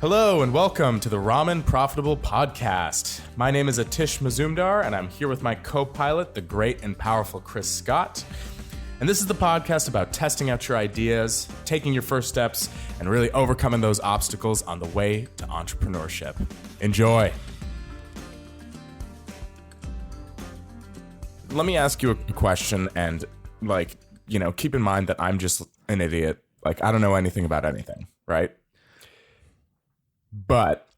Hello and welcome to the Ramen Profitable Podcast. My name is Atish Mazumdar and I'm here with my co-pilot, the great and powerful Chris Scott. And this is the podcast about testing out your ideas, taking your first steps, and really overcoming those obstacles on the way to entrepreneurship. Enjoy. Let me ask you a question and, keep in mind that I'm just an idiot. I don't know anything about anything, right? But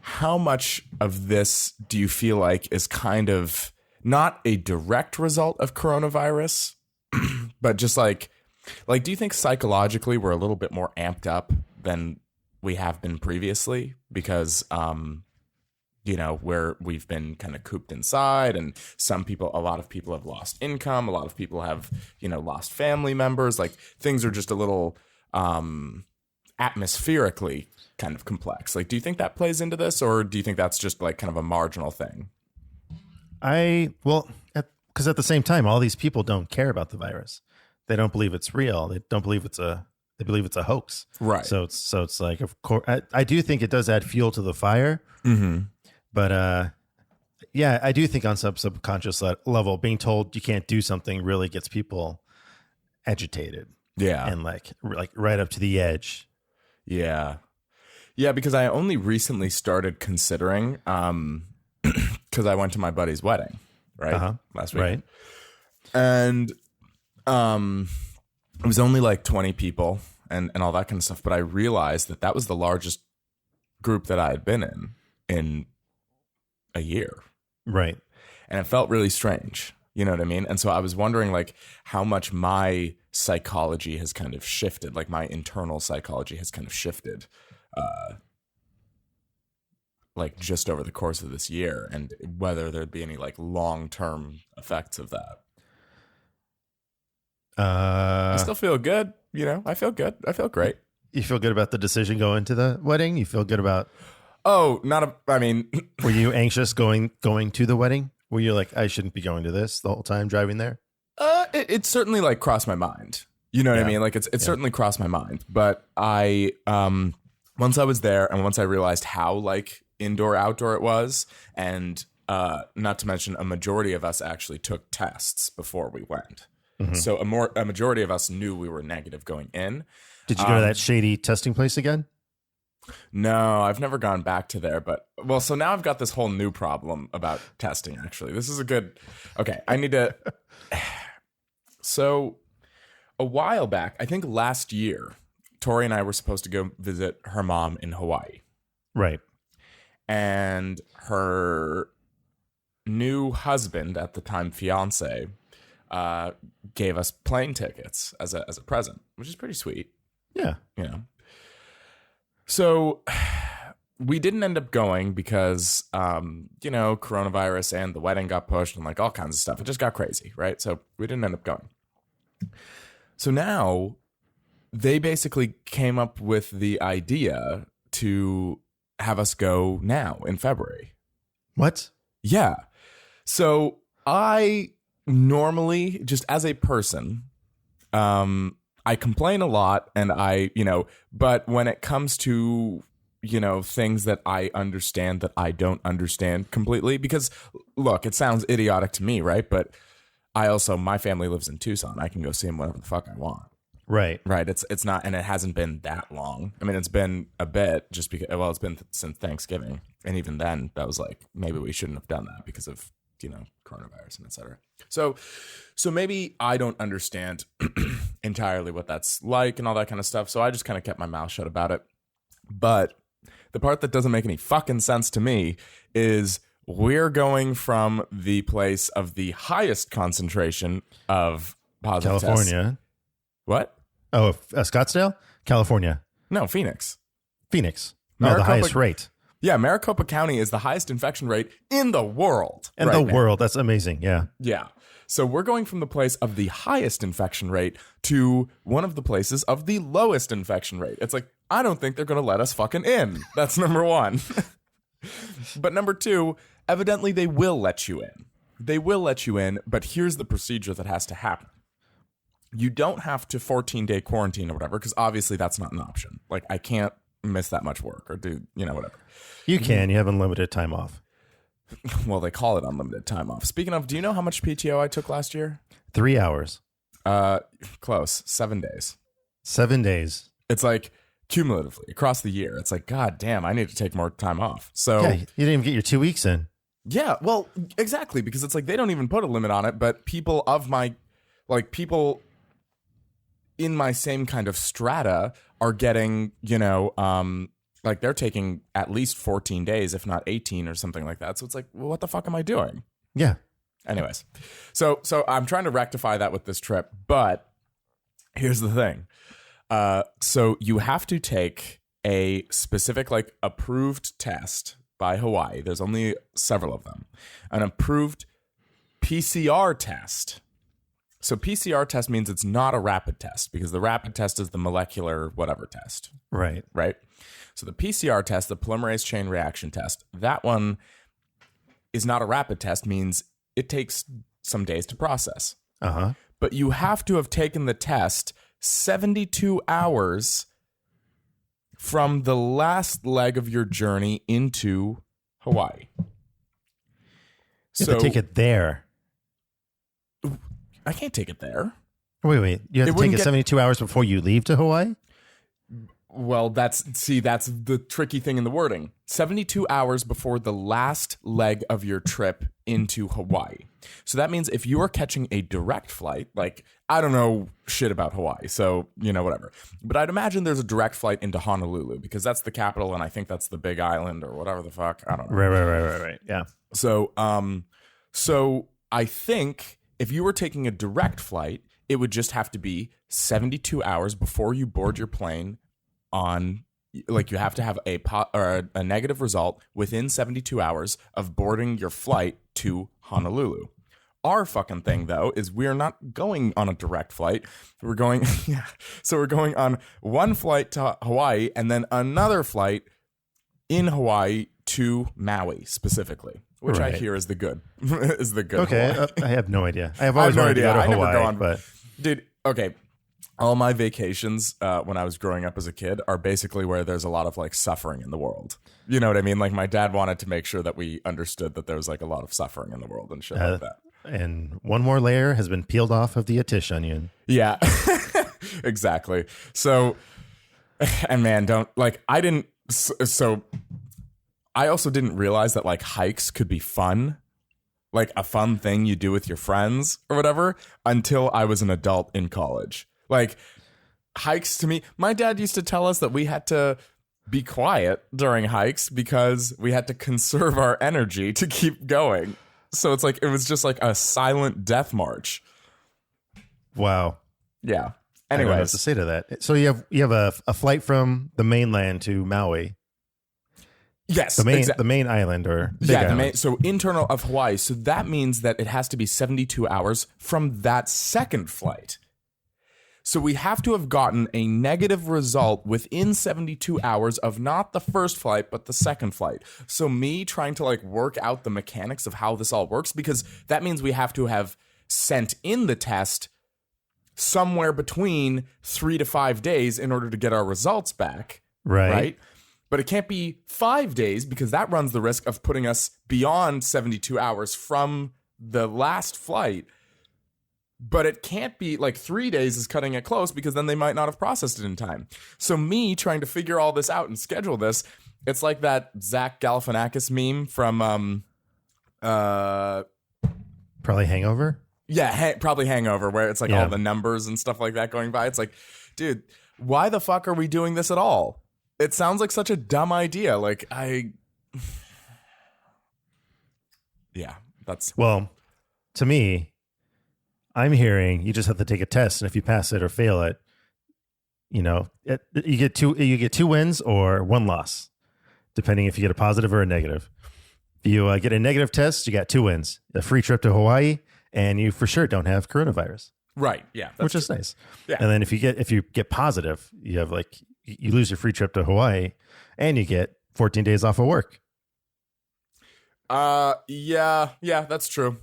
how much of this do you feel like is kind of not a direct result of coronavirus, but just do you think psychologically we're a little bit more amped up than we have been previously because, we've been kind of cooped inside and a lot of people have lost income. A lot of people have, lost family members. Things are just a little atmospherically kind of complex. Do you think that plays into this, or do you think that's just kind of a marginal thing? Because at the same time, all these people don't care about the virus. They don't believe it's real. They don't believe they believe it's a hoax. Right. So it's like, of course, I do think it does add fuel to the fire. Mm-hmm. But I do think on some subconscious level, being told you can't do something really gets people agitated. Yeah. And like right up to the edge. Yeah. Yeah, because I only recently started considering, because I went to my buddy's wedding, right? Last week. Right. And it was only 20 people and all that kind of stuff. But I realized that was the largest group that I had been in a year. Right. And it felt really strange. You know what I mean? And so I was wondering how much my psychology has kind of shifted, my internal psychology has kind of shifted. Just over the course of this year, and whether there'd be any long-term effects of that. I still feel good. I feel good. I feel great. You feel good about the decision going to the wedding? You feel good about? Oh, were you anxious going to the wedding? Were you I shouldn't be going to this the whole time driving there? It certainly crossed my mind. You know what I mean? It certainly crossed my mind, but I, once I was there and once I realized how indoor outdoor it was, and not to mention a majority of us actually took tests before we went. Mm-hmm. So a majority of us knew we were negative going in. Did you go to that shady testing place again? No, I've never gone back to there, so now I've got this whole new problem about testing, actually. This is I need to, so a while back, I think last year, Tori and I were supposed to go visit her mom in Hawaii. Right. And her new husband, at the time fiance, gave us plane tickets as a present, which is pretty sweet. Yeah. So we didn't end up going because, coronavirus and the wedding got pushed and all kinds of stuff. It just got crazy, right? So we didn't end up going. So now they basically came up with the idea to have us go now in February. What? Yeah. So I normally, just as a person, I complain a lot and but when it comes to, things that I understand that I don't understand completely, because look, it sounds idiotic to me, right? But my family lives in Tucson. I can go see them whenever the fuck I want. Right. Right. It's not, and it hasn't been that long. I mean, it's been a bit just because, it's been since Thanksgiving. And even then that was maybe we shouldn't have done that because of, coronavirus and et cetera. So maybe I don't understand entirely what that's like and all that kind of stuff. So I just kind of kept my mouth shut about it. But the part that doesn't make any fucking sense to me is we're going from the place of the highest concentration of positive California. Tests. What? Oh, Scottsdale? California. No, Phoenix. No, the highest rate. Yeah, Maricopa County is the highest infection rate in the world. In the world. That's amazing. Yeah. Yeah. So we're going from the place of the highest infection rate to one of the places of the lowest infection rate. It's I don't think they're going to let us fucking in. That's number one. But number two, evidently they will let you in. They will let you in, but here's the procedure that has to happen. You don't have to 14-day quarantine or whatever, because obviously that's not an option. I can't miss that much work or do, whatever. You can. You have unlimited time off. Well, they call it unlimited time off. Speaking of, do you know how much PTO I took last year? 3 hours. Close. 7 days. 7 days. It's like cumulatively across the year. It's like, God damn, I need to take more time off. So yeah, you didn't even get your 2 weeks in. Yeah, well, exactly, because it's like they don't even put a limit on it, but people in my same kind of strata are getting, like they're taking at least 14 days, if not 18 or something like that. So it's like, well, what the fuck am I doing? Yeah. Anyways, so I'm trying to rectify that with this trip, but here's the thing. So you have to take a specific, like, approved test by Hawaii. There's only several of them. An approved PCR test. So PCR test means it's not a rapid test because the rapid test is the molecular whatever test. Right. Right. So the PCR test, the polymerase chain reaction test, that one is not a rapid test, means it takes some days to process. Uh-huh. But you have to have taken the test 72 hours from the last leg of your journey into Hawaii. You have to take it there. I can't take it there. Wait. You have to take it 72 hours before you leave to Hawaii? Well, that's the tricky thing in the wording. 72 hours before the last leg of your trip into Hawaii. So that means if you are catching a direct flight, like, I don't know shit about Hawaii, so, whatever. But I'd imagine there's a direct flight into Honolulu because that's the capital and I think that's the big island or whatever the fuck. I don't know. Right. Yeah. So I think if you were taking a direct flight, it would just have to be 72 hours before you board your plane on, like, you have to have a negative result within 72 hours of boarding your flight to Honolulu. Our fucking thing, though, is we're not going on a direct flight. We're going, So we're going on one flight to Hawaii and then another flight in Hawaii to Maui specifically, which I hear is the good, Okay, I have no idea. I have always wanted to go to Hawaii, but dude, okay. All my vacations when I was growing up as a kid are basically where there's a lot of, like, suffering in the world. You know what I mean? Like, my dad wanted to make sure that we understood that there was, like, a lot of suffering in the world and shit like that. And one more layer has been peeled off of the Atish onion. Yeah, exactly. So, and man, I also didn't realize that, like, hikes could be fun. Like a fun thing you do with your friends or whatever until I was an adult in college. Like, hikes to me, my dad used to tell us that we had to be quiet during hikes because we had to conserve our energy to keep going. So it's like, it was just like a silent death march. Wow. Yeah. Anyways. I don't know what to say to that. So you have a flight from the mainland to Maui. Yes, the main island or big island. So internal of Hawaii. So that means that it has to be 72 hours from that second flight. So we have to have gotten a negative result within 72 hours of not the first flight, but the second flight. So me trying to, like, work out the mechanics of how this all works, because that means we have to have sent in the test somewhere between 3 to 5 days in order to get our results back. Right? But it can't be 5 days because that runs the risk of putting us beyond 72 hours from the last flight. But it can't be, like, 3 days is cutting it close because then they might not have processed it in time. So me trying to figure all this out and schedule this, it's like that Zach Galifianakis meme from probably Hangover. Yeah, probably Hangover, where it's like all the numbers and stuff like that going by. It's like, dude, why the fuck are we doing this at all? It sounds like such a dumb idea. Like, Well, to me, I'm hearing you just have to take a test, and if you pass it or fail it, you get two wins or one loss, depending if you get a positive or a negative. If you get a negative test, you got 2 wins, a free trip to Hawaii, and you for sure don't have coronavirus. Right. Yeah. Which is nice. Yeah. And then if you get positive, you have, like, you lose your free trip to Hawaii, and you get 14 days off of work. Yeah, that's true.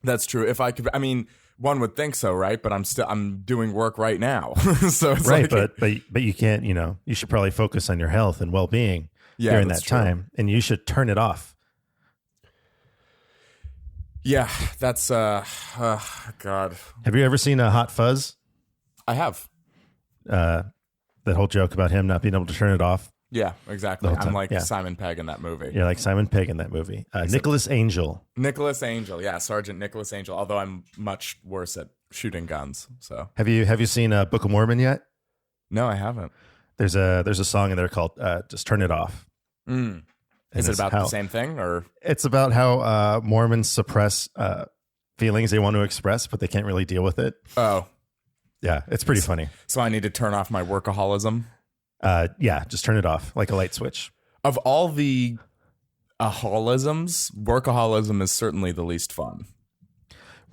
That's true. If I could, I mean, One would think so, right? But I'm doing work right now. So it's right, like, but you can't, you should probably focus on your health and well-being during that true. time, and you should turn it off. Yeah, that's God. Have you ever seen a Hot Fuzz? I have. That whole joke about him not being able to turn it off. Yeah, exactly. I'm like Simon Pegg in that movie. You're like Simon Pegg in that movie. Nicholas Angel. Nicholas Angel, yeah, Sergeant Nicholas Angel. Although I'm much worse at shooting guns. So have you seen Book of Mormon yet? No, I haven't. There's a song in there called "Just Turn It Off." Is it about the same thing, or it's about how Mormons suppress feelings they want to express, but they can't really deal with it? Oh, yeah, it's pretty funny. So I need to turn off my workaholism. Yeah, just turn it off like a light switch. Of all the holisms, workaholism is certainly the least fun.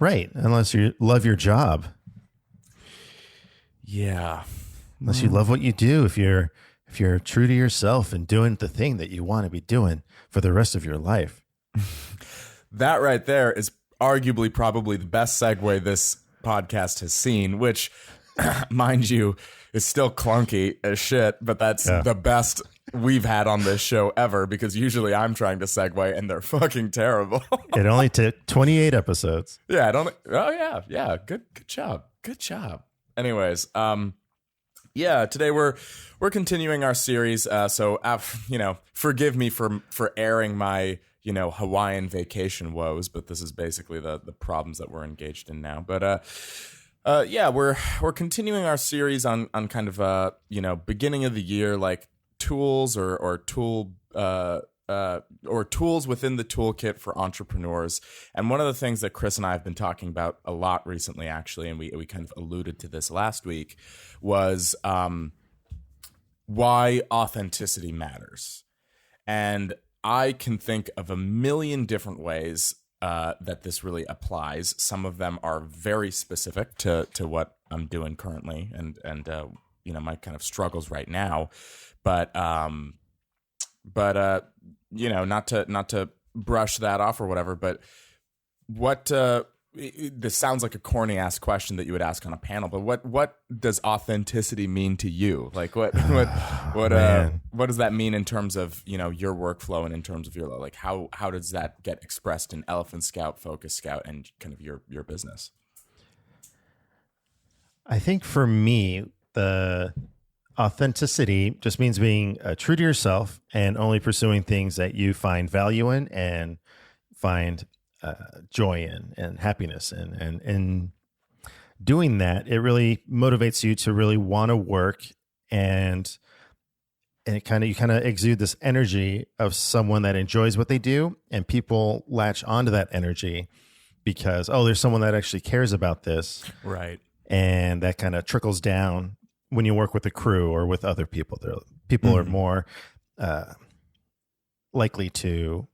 Right, unless you love your job. Yeah, unless you love what you do. If you're true to yourself and doing the thing that you want to be doing for the rest of your life. That right there is arguably probably the best segue this podcast has seen, which, mind you, is still clunky as shit, but that's the best we've had on this show ever, because usually I'm trying to segue and they're fucking terrible. It only took 28 episodes. Yeah, yeah. Good job. Anyways, yeah, today we're continuing our series. So, forgive me for airing my, Hawaiian vacation woes, but this is basically the problems that we're engaged in now. But yeah, we're continuing our series on kind of beginning of the year, like tools or tools within the toolkit for entrepreneurs. And one of the things that Chris and I have been talking about a lot recently, actually, and we kind of alluded to this last week, was why authenticity matters. And I can think of a million different ways that this really applies. Some of them are very specific to what I'm doing currently and my kind of struggles right now. But not to brush that off or whatever, but what this sounds like a corny ass question that you would ask on a panel, but what does authenticity mean to you? Like what does that mean in terms of, your workflow and in terms of your, like, how does that get expressed in Elephant Scout, Focus Scout, and kind of your business? I think for me, the authenticity just means being true to yourself and only pursuing things that you find value in and find joy in and happiness in. And in doing that, it really motivates you to really want to work, and you kind of exude this energy of someone that enjoys what they do, and people latch onto that energy because, there's someone that actually cares about this. Right. And that kind of trickles down when you work with a crew or with other people. People are more likely to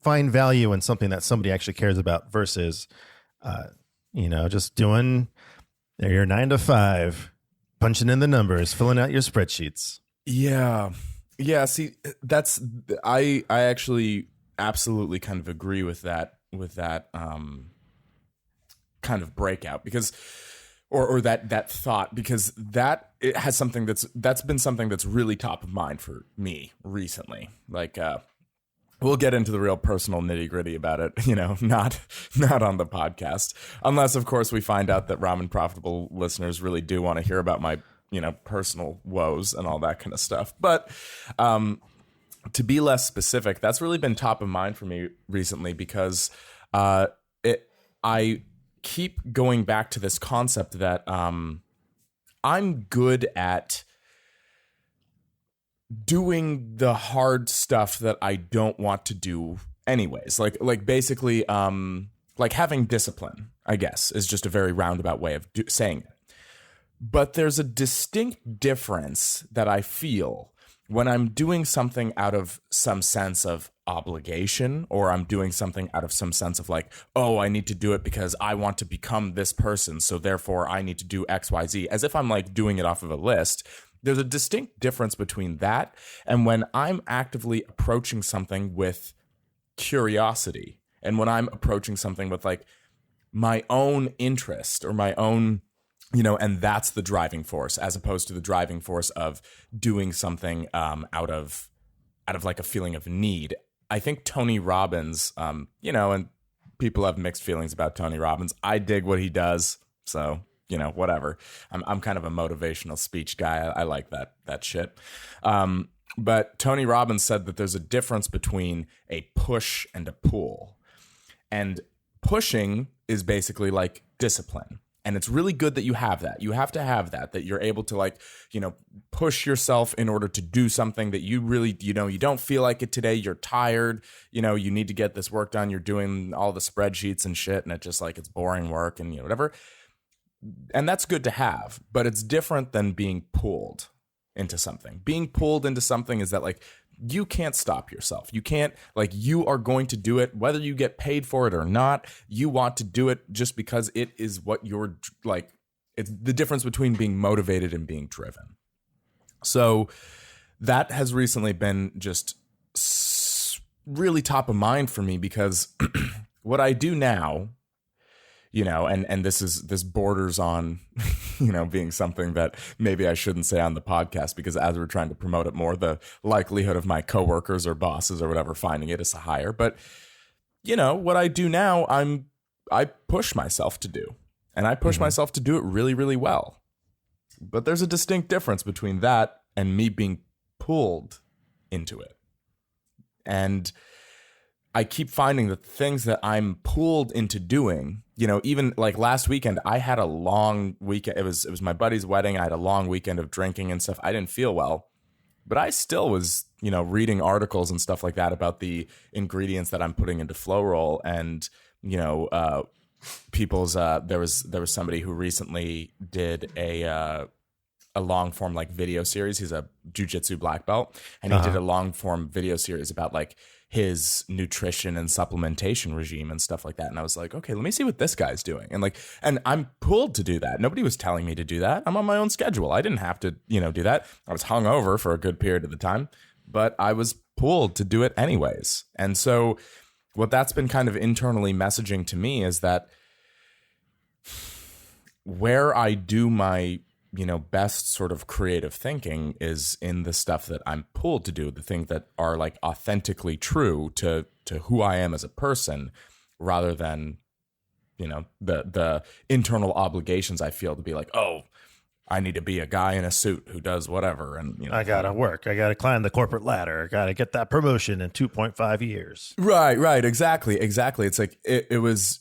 find value in something that somebody actually cares about versus, just doing your 9 to 5, punching in the numbers, filling out your spreadsheets. Yeah. Yeah. See, I actually absolutely kind of agree with that kind of breakout, because or that thought, because that it has something that's been something that's really top of mind for me recently. Like, we'll get into the real personal nitty gritty about it, not on the podcast, unless of course we find out that Ramen Profitable listeners really do want to hear about my, personal woes and all that kind of stuff. But, to be less specific, that's really been top of mind for me recently, because, I keep going back to this concept that I'm good at doing the hard stuff that I don't want to do anyways. Like basically, like having discipline, I guess, is just a very roundabout way of saying it. But there's a distinct difference that I feel when I'm doing something out of some sense of obligation, or I'm doing something out of some sense of like, I need to do it because I want to become this person, so therefore I need to do X, Y, Z, as if I'm like doing it off of a list. There's a distinct difference between that and when I'm actively approaching something with curiosity, and when I'm approaching something with like my own interest or my own, and that's the driving force, as opposed to the driving force of doing something out of like a feeling of need. I think Tony Robbins, and people have mixed feelings about Tony Robbins. I dig what he does, so whatever. I'm kind of a motivational speech guy. I like that shit. But Tony Robbins said that there's a difference between a push and a pull, and pushing is basically like discipline. And it's really good that you have that. You have to have that you're able to like, push yourself in order to do something that you really, you don't feel like it today. You're tired. You need to get this work done. You're doing all the spreadsheets and shit. And it's just like, it's boring work and whatever. And that's good to have, but it's different than being pulled into something. Being pulled into something is that like, you can't stop yourself. You can't, like, you are going to do it, whether you get paid for it or not. You want to do it just because it is what you're like. It's the difference between being motivated and being driven. So that has recently been just really top of mind for me, because what I do now, and this borders on, being something that maybe I shouldn't say on the podcast, because as we're trying to promote it more, the likelihood of my coworkers or bosses or whatever finding it is higher. But, what I do now, I push myself to do, and I push myself to do it really, really well. But there's a distinct difference between that and me being pulled into it. And I keep finding that things that I'm pulled into doing, even like last weekend, I had a long weekend. It was my buddy's wedding. I had a long weekend of drinking and stuff. I didn't feel well, but I still was, reading articles and stuff like that about the ingredients that I'm putting into Flow Roll. And, people's, there was somebody who recently did a long form like video series. He's a jiu-jitsu black belt, and he did a long form video series about like his nutrition and supplementation regime and stuff like that. And I was like, okay, let me see what this guy's doing. And I'm pulled to do that. Nobody was telling me to do that. I'm on my own schedule. I didn't have to, do that. I was hungover for a good period of the time, but I was pulled to do it anyways. And so what that's been kind of internally messaging to me is that where I do my best sort of creative thinking is in the stuff that I'm pulled to do, the things that are like authentically true to who I am as a person, rather than, the internal obligations I feel to be like, oh, I need to be a guy in a suit who does whatever. And, I got to work. I got to climb the corporate ladder. I got to get that promotion in 2.5 years. Right. Exactly. It's like, it was,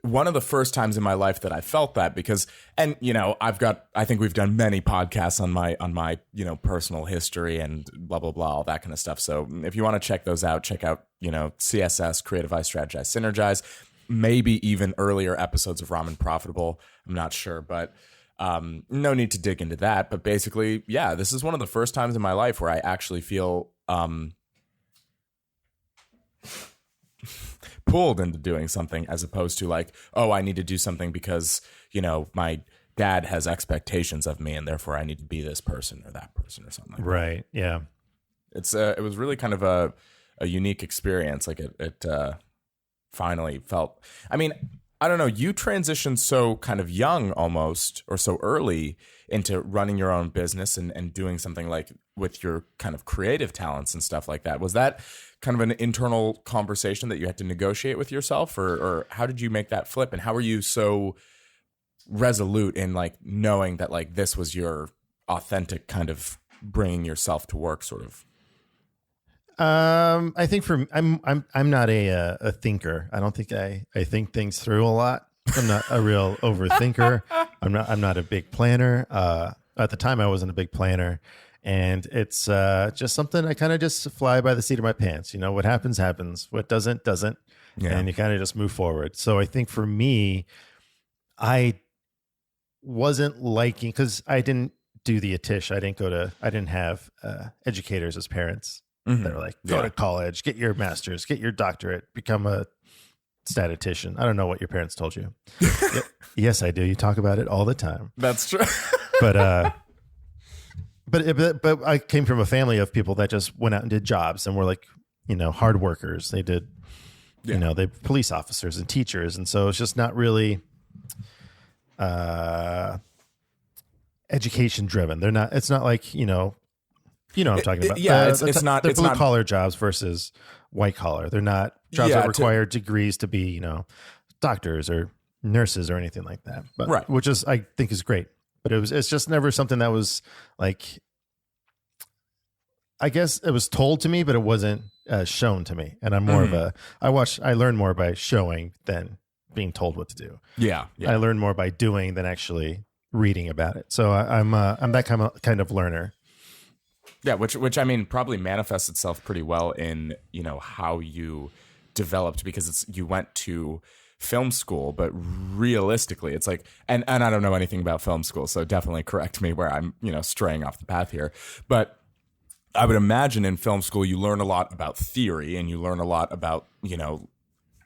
one of the first times in my life that I felt that, because, and, I think we've done many podcasts on my, personal history and blah, blah, blah, all that kind of stuff. So if you want to check those out, check out, CSS, Creativize, Strategize, Synergize, maybe even earlier episodes of Ramen Profitable. I'm not sure, but no need to dig into that. But basically, yeah, this is one of the first times in my life where I actually feel, pulled into doing something, as opposed to like, oh, I need to do something because, my dad has expectations of me and therefore I need to be this person or that person or something like that. Right. Yeah. It was really kind of a unique experience. Like it finally felt, I mean, I don't know, you transitioned so kind of young almost, or so early into running your own business and doing something like with your kind of creative talents and stuff like that. Was that kind of an internal conversation that you had to negotiate with yourself, or how did you make that flip? And how were you so resolute in like knowing that like this was your authentic kind of bringing yourself to work sort of? I think I'm not a thinker. I don't think I think things through a lot. I'm not a real overthinker. I'm not a big planner. At the time I wasn't a big planner, and it's just something I kind of just fly by the seat of my pants. What happens, happens. What doesn't. Yeah. And you kind of just move forward. So I think for me, I wasn't liking, because I didn't do the Atish. I didn't have educators as parents. Mm-hmm. They're like, go to college, get your master's, get your doctorate, become a statistician. I don't know what your parents told you. Yes, I do. You talk about it all the time. That's true. But I came from a family of people that just went out and did jobs and were like, hard workers. They did You know, they police officers and teachers, and so it's just not really education driven. They're not. It's not like what I'm talking about. It's not. They're it's blue not, collar jobs versus white collar. They're not jobs that require degrees to be doctors or nurses or anything like that. But right. Which is I think is great. But it's just never something that was like. I guess it was told to me, but it wasn't shown to me. And I'm more of a, I learn more by showing than being told what to do. Yeah. I learn more by doing than actually reading about it. So I'm that kind of learner. Yeah. Which I mean, probably manifests itself pretty well in, how you developed, because you went to film school, but realistically it's like, and I don't know anything about film school, so definitely correct me where I'm, straying off the path here. But I would imagine in film school, you learn a lot about theory and you learn a lot about,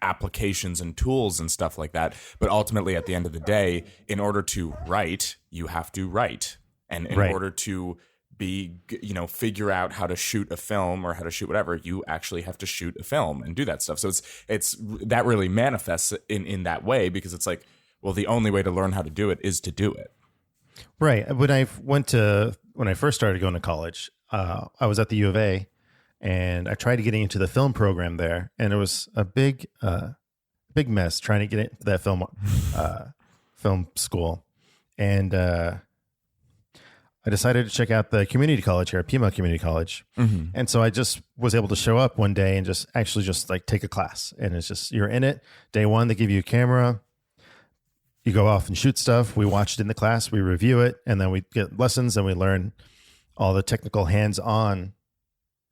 applications and tools and stuff like that. But ultimately, at the end of the day, in order to write, you have to write. And in order to figure out how to shoot a film or how to shoot whatever, you actually have to shoot a film and do that stuff. So it's that really manifests in that way, because it's like, well, the only way to learn how to do it is to do it. Right. When I first started going to college, I was at the U of A, and I tried getting into the film program there, and it was a big mess trying to get into that film school. And I decided to check out the community college here at Pima Community College. Mm-hmm. And so I just was able to show up one day and just like take a class. And it's just, you're in it. Day one, they give you a camera. You go off and shoot stuff. We watch it in the class. We review it. And then we get lessons and we learn all the technical hands-on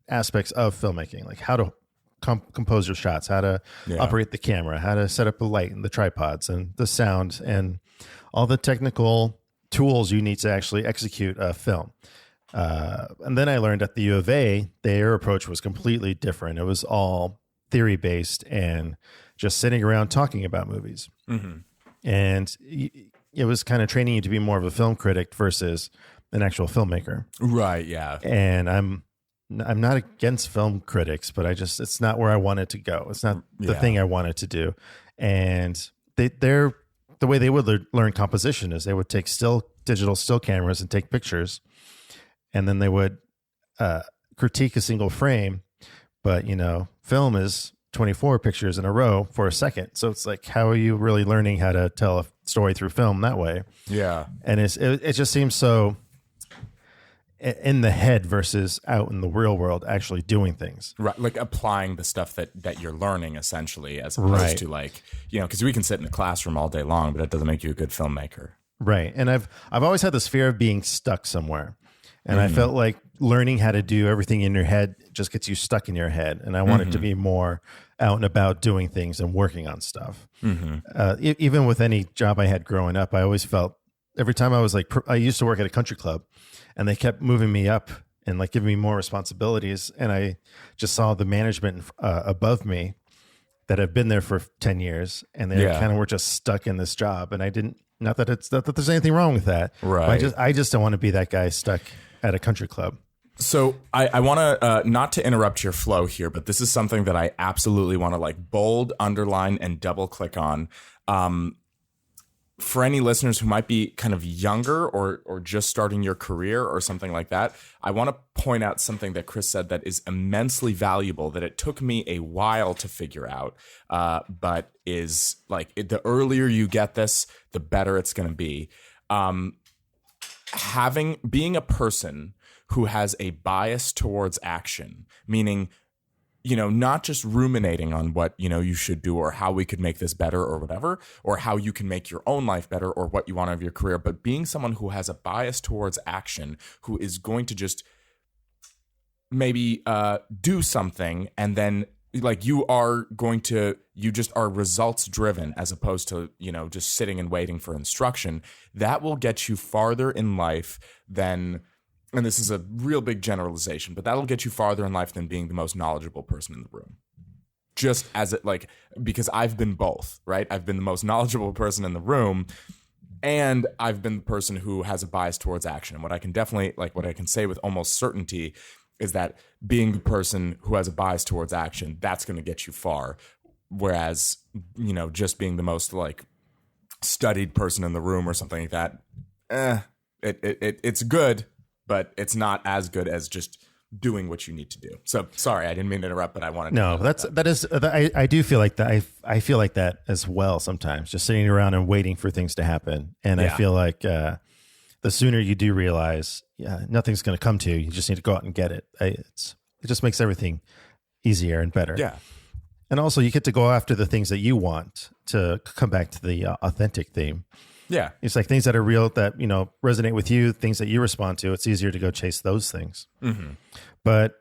aspects of filmmaking, like how to compose your shots, how to operate the camera, how to set up the light and the tripods and the sound and all the technical tools you need to actually execute a film. And then I learned at the U of A, their approach was completely different. It was all theory-based and just sitting around talking about movies. Mm-hmm. And it was kind of training you to be more of a film critic versus an actual filmmaker. Right. Yeah. And I'm not against film critics, but it's not where I wanted to go. It's not the thing I wanted to do. And the way they would learn composition is they would take digital still cameras and take pictures, and then they would critique a single frame. But, film is 24 pictures in a row for a second. So it's like, how are you really learning how to tell a story through film that way? Yeah. And it just seems so in the head versus out in the real world actually doing things. Right. Like applying the stuff that you're learning essentially, as opposed to like, because we can sit in a classroom all day long, but that doesn't make you a good filmmaker. Right. And I've always had this fear of being stuck somewhere. And I felt like learning how to do everything in your head just gets you stuck in your head. And I wanted to be more out and about doing things and working on stuff. Mm-hmm. Even with any job I had growing up, I always felt every time I used to work at a country club, and they kept moving me up and like giving me more responsibilities. And I just saw the management above me that have been there for 10 years. And they kind of were just stuck in this job. And I didn't, not that there's anything wrong with that. Right. I just don't want to be that guy stuck at a country club. So I want to, not to interrupt your flow here, but this is something that I absolutely want to like bold, underline, and double click on. For any listeners who might be kind of younger or just starting your career or something like that, I want to point out something that Chris said that is immensely valuable, that it took me a while to figure out, but is like the earlier you get this, the better it's going to be. Being a person who has a bias towards action, meaning, not just ruminating on what, you should do or how we could make this better or whatever, or how you can make your own life better or what you want out of your career, but being someone who has a bias towards action, who is going to just maybe do something, and then like you just are results driven as opposed to, just sitting and waiting for instruction. That will get you farther in life than, and this is a real big generalization, but that'll get you farther in life than being the most knowledgeable person in the room. Just as because I've been both, right? I've been the most knowledgeable person in the room, and I've been the person who has a bias towards action. What I can say with almost certainty is that being the person who has a bias towards action, that's going to get you far. Whereas, just being the most like studied person in the room or something like that, it's good, but it's not as good as just doing what you need to do. So sorry, I didn't mean to interrupt, but I wanted to I do feel like that. I feel like that as well sometimes, just sitting around and waiting for things to happen. And I feel like the sooner you do realize, nothing's going to come to you, you just need to go out and get it. It just makes everything easier and better. Yeah. And also you get to go after the things that you want, to come back to the authentic theme. Yeah. It's like things that are real, that, resonate with you, things that you respond to. It's easier to go chase those things. Mm-hmm. But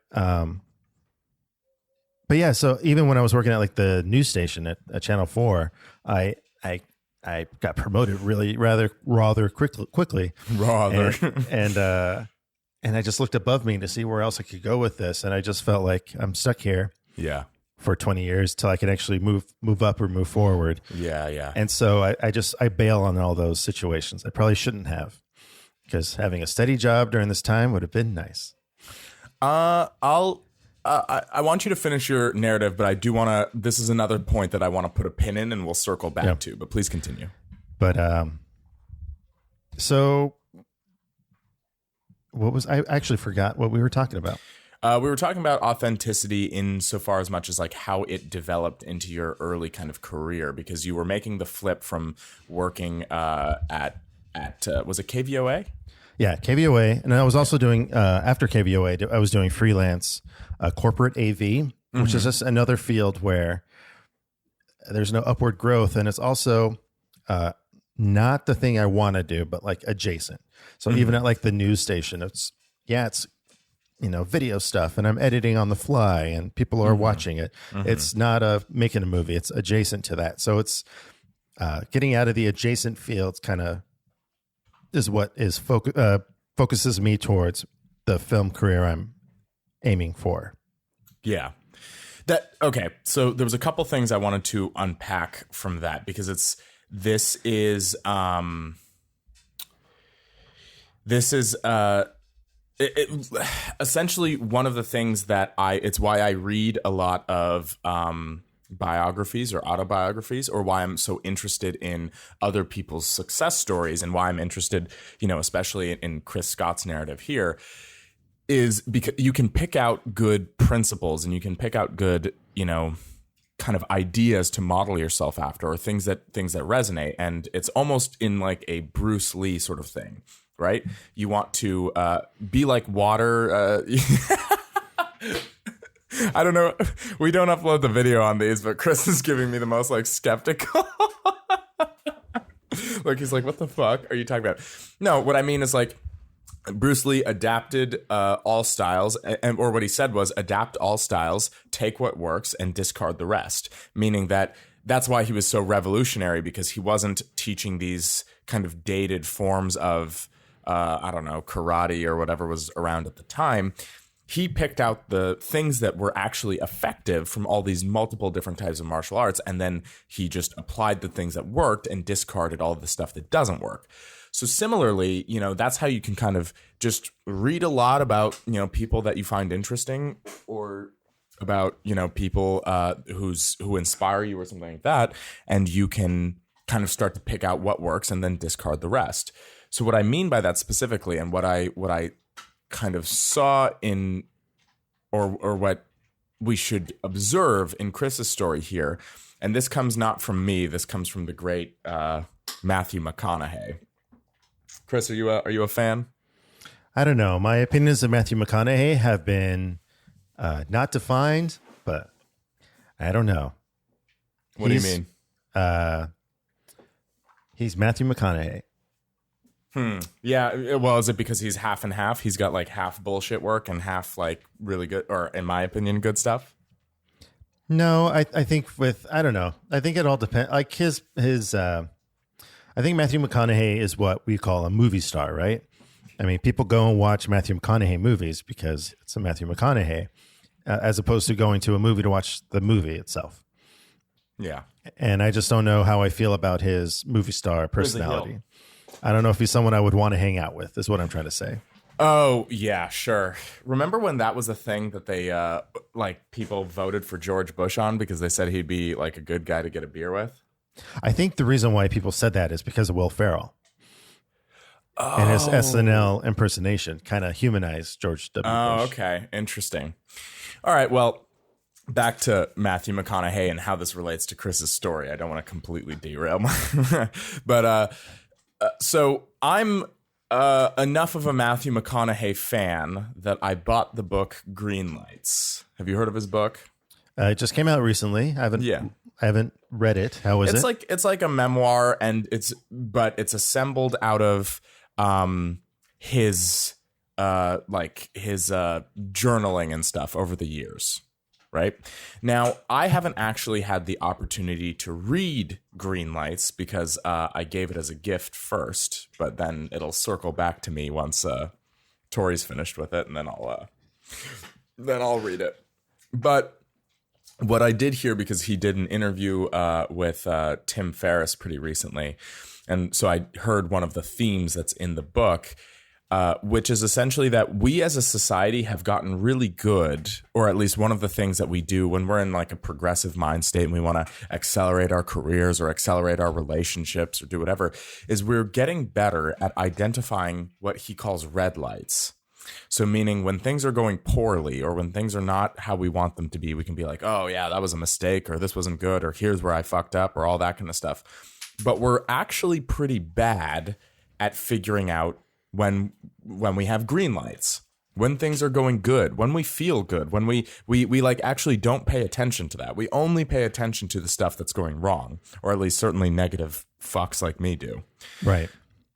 yeah, so even when I was working at like the news station at Channel 4, I got promoted rather quickly. And I just looked above me to see where else I could go with this. And I just felt like I'm stuck here. Yeah. For 20 years till I can actually move up or move forward. Yeah, yeah. And so I bail on all those situations. I probably shouldn't have, because having a steady job during this time would have been nice. I want you to finish your narrative, but I do want to. This is another point that I want to put a pin in, and we'll circle back to. But please continue. But so what was I actually forgot what we were talking about. We were talking about authenticity insofar as much as like how it developed into your early kind of career, because you were making the flip from working at was it KVOA? Yeah, KVOA. And I was also doing, after KVOA, I was doing freelance corporate AV, which is just another field where there's no upward growth. And it's also not the thing I want to do, but like adjacent. So even at like the news station, it's video stuff, and I'm editing on the fly and people are watching it. It's not making a movie. It's adjacent to that. So it's getting out of the adjacent fields kind of is what is focuses me towards the film career I'm aiming for. Yeah. Okay. So there was a couple things I wanted to unpack from that, because this is essentially one of the things that it's why I read a lot of biographies or autobiographies, or why I'm so interested in other people's success stories, and why I'm interested, especially in Chris Scott's narrative here, is because you can pick out good principles and you can pick out good, kind of ideas to model yourself after, or things that resonate. And it's almost in like a Bruce Lee sort of thing. Right? You want to be like water. I don't know. We don't upload the video on these, but Chris is giving me the most like skeptical. Like he's like, what the fuck are you talking about? No, what I mean is like Bruce Lee adapted all styles, or what he said was adapt all styles, take what works and discard the rest. Meaning that's why he was so revolutionary, because he wasn't teaching these kind of dated forms of karate or whatever was around at the time. He picked out the things that were actually effective from all these multiple different types of martial arts, and then he just applied the things that worked and discarded all the stuff that doesn't work. So similarly, that's how you can kind of just read a lot about, people that you find interesting, or about, people who inspire you or something like that, and you can kind of start to pick out what works and then discard the rest. So what I mean by that specifically, and what I kind of saw in, or what we should observe in Chris's story here, and this comes not from me, this comes from the great Matthew McConaughey. Chris, are you a fan? I don't know. My opinions of Matthew McConaughey have been not defined, but I don't know. What do you mean? He's Matthew McConaughey. Yeah. Well, is it because he's half and half? He's got like half bullshit work and half like really good, or in my opinion, good stuff. No, I think I don't know. I think it all depends. Like his I think Matthew McConaughey is what we call a movie star, right? I mean, people go and watch Matthew McConaughey movies because it's a Matthew McConaughey, as opposed to going to a movie to watch the movie itself. Yeah. And I just don't know how I feel about his movie star personality. I don't know if he's someone I would want to hang out with, is what I'm trying to say. Oh, yeah, sure. Remember when that was a thing that they, like, people voted for George Bush on because they said he'd be, like, a good guy to get a beer with? I think the reason why people said that is because of Will Ferrell. Oh. And his SNL impersonation kind of humanized George W. Oh, Bush. okay. Interesting. All right, well, back to Matthew McConaughey and how this relates to Chris's story. I don't want to completely derail. But so I'm enough of a Matthew McConaughey fan that I bought the book Green Lights. Have you heard of his book? It just came out recently. I haven't read it. How is it? It's like a memoir, and it's assembled out of his journaling and stuff over the years. Right now, I haven't actually had the opportunity to read Green Lights because I gave it as a gift first, but then it'll circle back to me once Tori's finished with it, and then I'll read it. But what I did hear, because he did an interview with Tim Ferriss pretty recently, and so I heard one of the themes that's in the book. Which is essentially that we as a society have gotten really good, or at least one of the things that we do when we're in like a progressive mind state and we want to accelerate our careers or accelerate our relationships or do whatever, is we're getting better at identifying what he calls red lights. So meaning when things are going poorly or when things are not how we want them to be, we can be like, oh yeah, that was a mistake, or this wasn't good, or here's where I fucked up, or all that kind of stuff. But we're actually pretty bad at figuring out when we have green lights, when things are going good, when we feel good, when we like actually don't pay attention to that. We only pay attention to the stuff that's going wrong, or at least certainly negative fucks like me do. Right.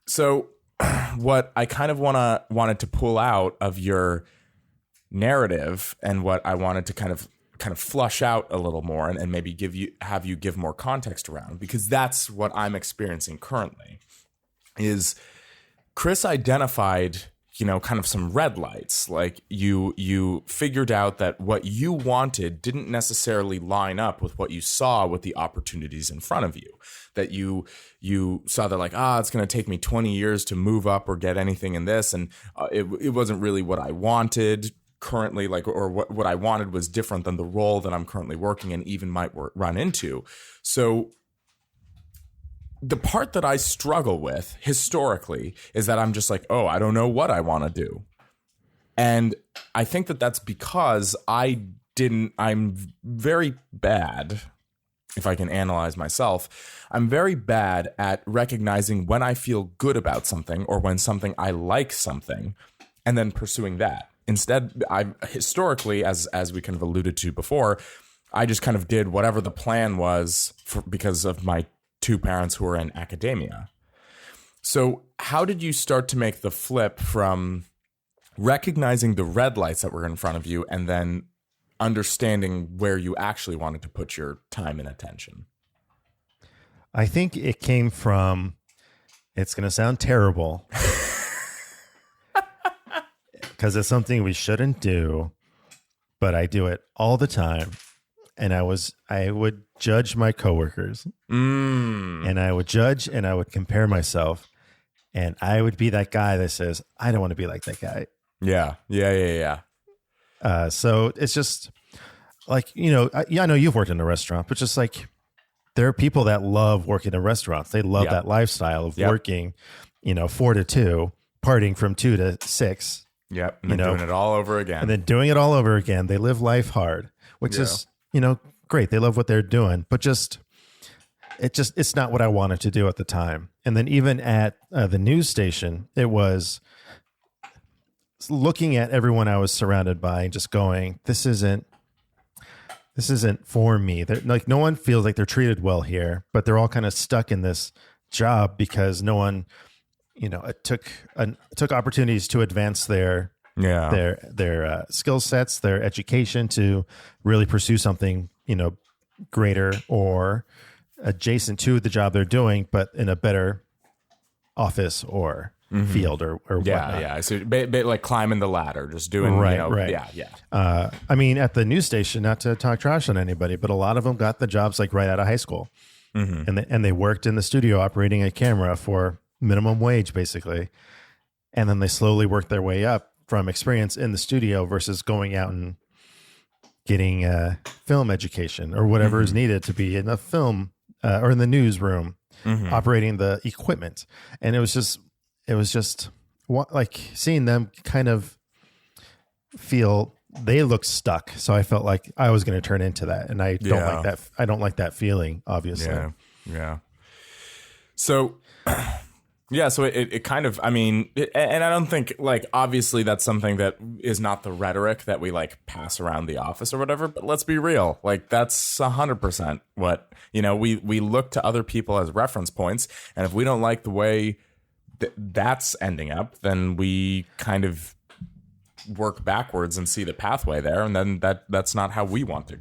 So what I kind of wanted to pull out of your narrative, and what I wanted to kind of flush out a little more and maybe have you give more context around, because that's what I'm experiencing currently, is Chris identified, kind of some red lights. Like you figured out that what you wanted didn't necessarily line up with what you saw with the opportunities in front of you. That you saw that like, it's going to take me 20 years to move up or get anything in this. And it wasn't really what I wanted currently, like, or what I wanted was different than the role that I'm currently working in even might run into. So the part that I struggle with historically is that I'm just like, I don't know what I want to do. And I think that that's because I'm very bad, if I can analyze myself, I'm very bad at recognizing when I feel good about something or when I like something and then pursuing that. Instead, I historically, as we kind of alluded to before, I just kind of did whatever the plan was because of my two parents who are in academia. So how did you start to make the flip from recognizing the red lights that were in front of you and then understanding where you actually wanted to put your time and attention? I think it came from, it's going to sound terrible, because it's something we shouldn't do, but I do it all the time. And I would judge my coworkers, and I would judge and I would compare myself, and I would be that guy that says, I don't want to be like that guy. Yeah. So it's just like, I know you've worked in a restaurant, but just like there are people that love working in restaurants. They love that lifestyle of working, 4 to 2, partying from 2 to 6. Yep. And then doing it all over again. And then doing it all over again. They live life hard, which is, great. They love what they're doing, but it's not what I wanted to do at the time. And then even at the news station, it was looking at everyone I was surrounded by and just going, this isn't for me. Like no one feels like they're treated well here, but they're all kind of stuck in this job because no one, took opportunities to advance their skill sets, their education, to really pursue something, greater or adjacent to the job they're doing, but in a better office or field or whatnot. Yeah. So like climbing the ladder, just doing, right. Yeah. I mean, at the news station, not to talk trash on anybody, but a lot of them got the jobs like right out of high school, and they worked in the studio operating a camera for minimum wage, basically. and then they slowly work their way up from experience in the studio versus going out and getting a film education or whatever is needed to be in the film or in the newsroom, operating the equipment. And it was just like seeing them kind of feel, they looked stuck. So I felt like I was going to turn into that. And I don't like that. I don't like that feeling, obviously. Yeah. So, so it kind of, I mean, and I don't think, like, obviously that's something that is not the rhetoric that we like pass around the office or whatever, but let's be real. Like, that's 100% what, we look to other people as reference points. And if we don't like the way that's ending up, then we kind of work backwards and see the pathway there. And then that's not how we want to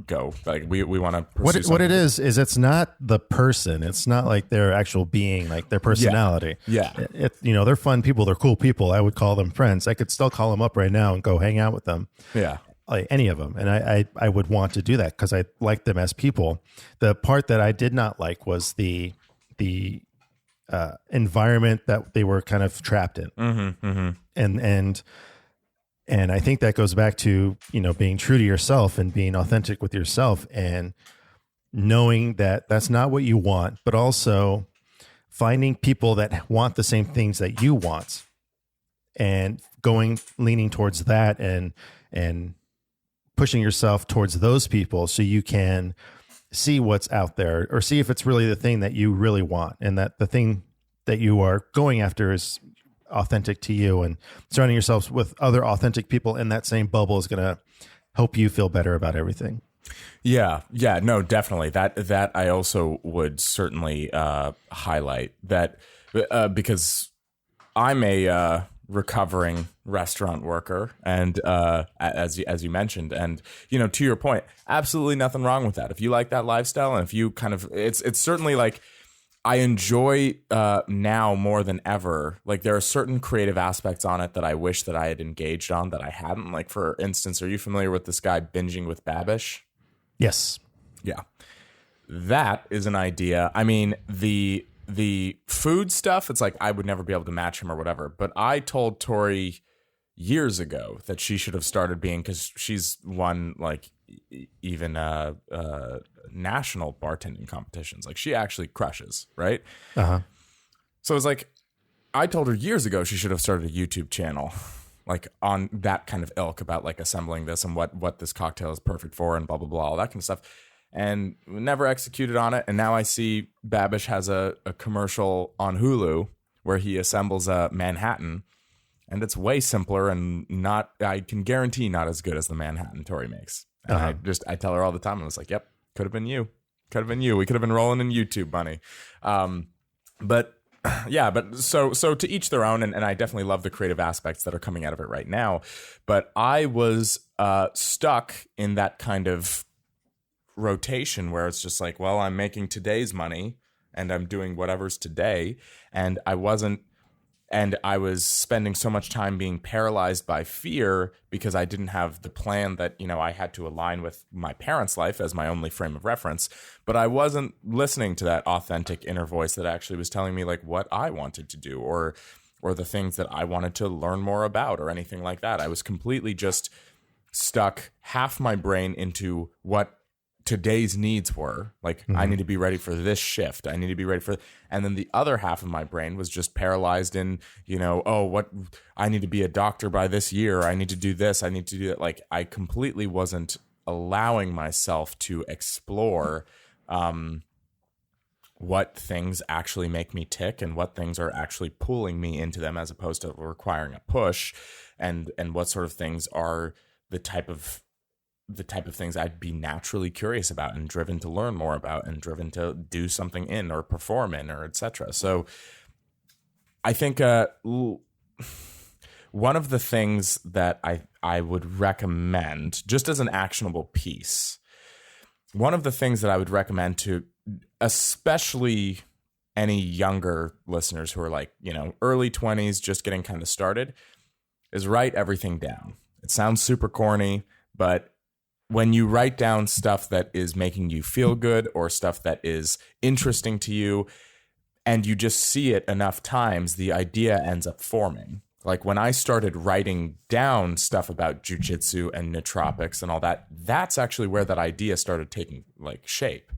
go. Like, we want to pursue what it is it's not the person. It's not like their actual being, like their personality. They're fun people, they're cool people. I would call them friends. I could still call them up right now and go hang out with them, like any of them. And I would want to do that because I like them as people. The part that I did not like was the environment that they were kind of trapped in. And I think that goes back to, being true to yourself and being authentic with yourself and knowing that that's not what you want, but also finding people that want the same things that you want and leaning towards that and pushing yourself towards those people so you can see what's out there or see if it's really the thing that you really want and that the thing that you are going after is authentic to you, and surrounding yourself with other authentic people in that same bubble is going to help you feel better about everything. No, definitely. That I also would certainly highlight that because I'm a recovering restaurant worker, and as you mentioned, and to your point, absolutely nothing wrong with that. If you like that lifestyle, and if you kind of, it's certainly like, I enjoy now more than ever. Like, there are certain creative aspects on it that I wish that I had engaged on that I hadn't. Like, for instance, are you familiar with this guy Binging with Babish? Yes. Yeah. That is an idea. I mean, the food stuff, it's like I would never be able to match him or whatever. But I told Tori years ago that she should have started being, because she's won like even national bartending competitions. Like, she actually crushes, right? So it's like, I told her years ago she should have started a YouTube channel, like on that kind of ilk about like assembling this and what this cocktail is perfect for and blah blah blah, all that kind of stuff, and never executed on it. And now I see Babish has a commercial on Hulu where he assembles a Manhattan, and it's way simpler and not, I can guarantee, not as good as the Manhattan Tori makes. And I tell her all the time, I was like, yep, could have been you. We could have been rolling in YouTube money. But so to each their own. And I definitely love the creative aspects that are coming out of it right now. But I was stuck in that kind of rotation where it's just like, well, I'm making today's money and I'm doing whatever's today. And I was spending so much time being paralyzed by fear because I didn't have the plan that, I had to align with my parents' life as my only frame of reference. But I wasn't listening to that authentic inner voice that actually was telling me like what I wanted to do or the things that I wanted to learn more about or anything like that. I was completely just stuck half my brain into what today's needs were. Like, I need to be ready for this shift. I need to be ready for, and then the other half of my brain was just paralyzed in, what I need to be a doctor by this year. I need to do this. I need to do that. Like, I completely wasn't allowing myself to explore what things actually make me tick and what things are actually pulling me into them as opposed to requiring a push, and what sort of things are the type of things I'd be naturally curious about and driven to learn more about and driven to do something in or perform in or etc. So I think one of the things that I would recommend, just as an actionable piece, one of the things that I would recommend to especially any younger listeners who are like, early 20s, just getting kind of started, is write everything down. It sounds super corny, but when you write down stuff that is making you feel good or stuff that is interesting to you, and you just see it enough times, the idea ends up forming. Like when I started writing down stuff about jujitsu and nootropics and all that, that's actually where that idea started taking like shape.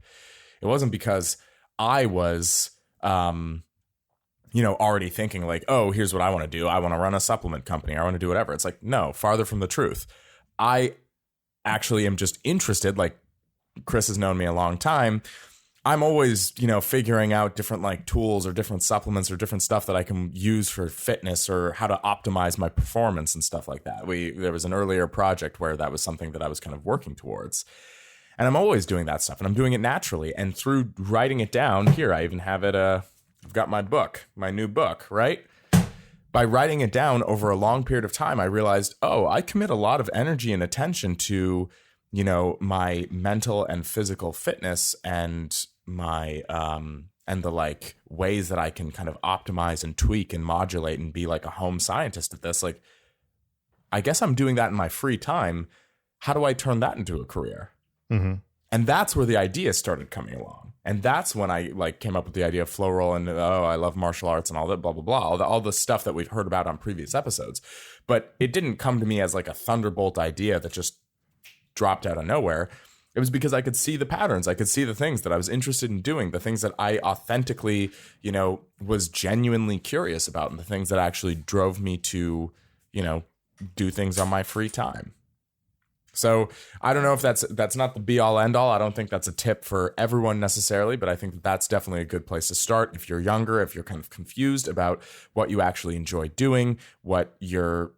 It wasn't because I was, already thinking like, oh, here's what I want to do. I want to run a supplement company. I want to do whatever. It's like, no, farther from the truth. I actually am just interested. Like Chris has known me a long time. I'm always, figuring out different like tools or different supplements or different stuff that I can use for fitness or how to optimize my performance and stuff like that. There was an earlier project where that was something that I was kind of working towards. And I'm always doing that stuff, and I'm doing it naturally. And through writing it down here, I even have it. I've got my book, my new book, right? By writing it down over a long period of time, I realized, oh, I commit a lot of energy and attention to, my mental and physical fitness and my and the like ways that I can kind of optimize and tweak and modulate and be like a home scientist at this. Like, I guess I'm doing that in my free time. How do I turn that into a career? Mm-hmm. And that's where the idea started coming along. And that's when I like came up with the idea of flow roll and, oh, I love martial arts and all that, blah, blah, blah, all the stuff that we've heard about on previous episodes. But it didn't come to me as like a thunderbolt idea that just dropped out of nowhere. It was because I could see the patterns. I could see the things that I was interested in doing, the things that I authentically, was genuinely curious about, and the things that actually drove me to, do things on my free time. So I don't know if that's not the be all end all. I don't think that's a tip for everyone necessarily, but I think that that's definitely a good place to start. If you're younger, if you're kind of confused about what you actually enjoy doing, what your,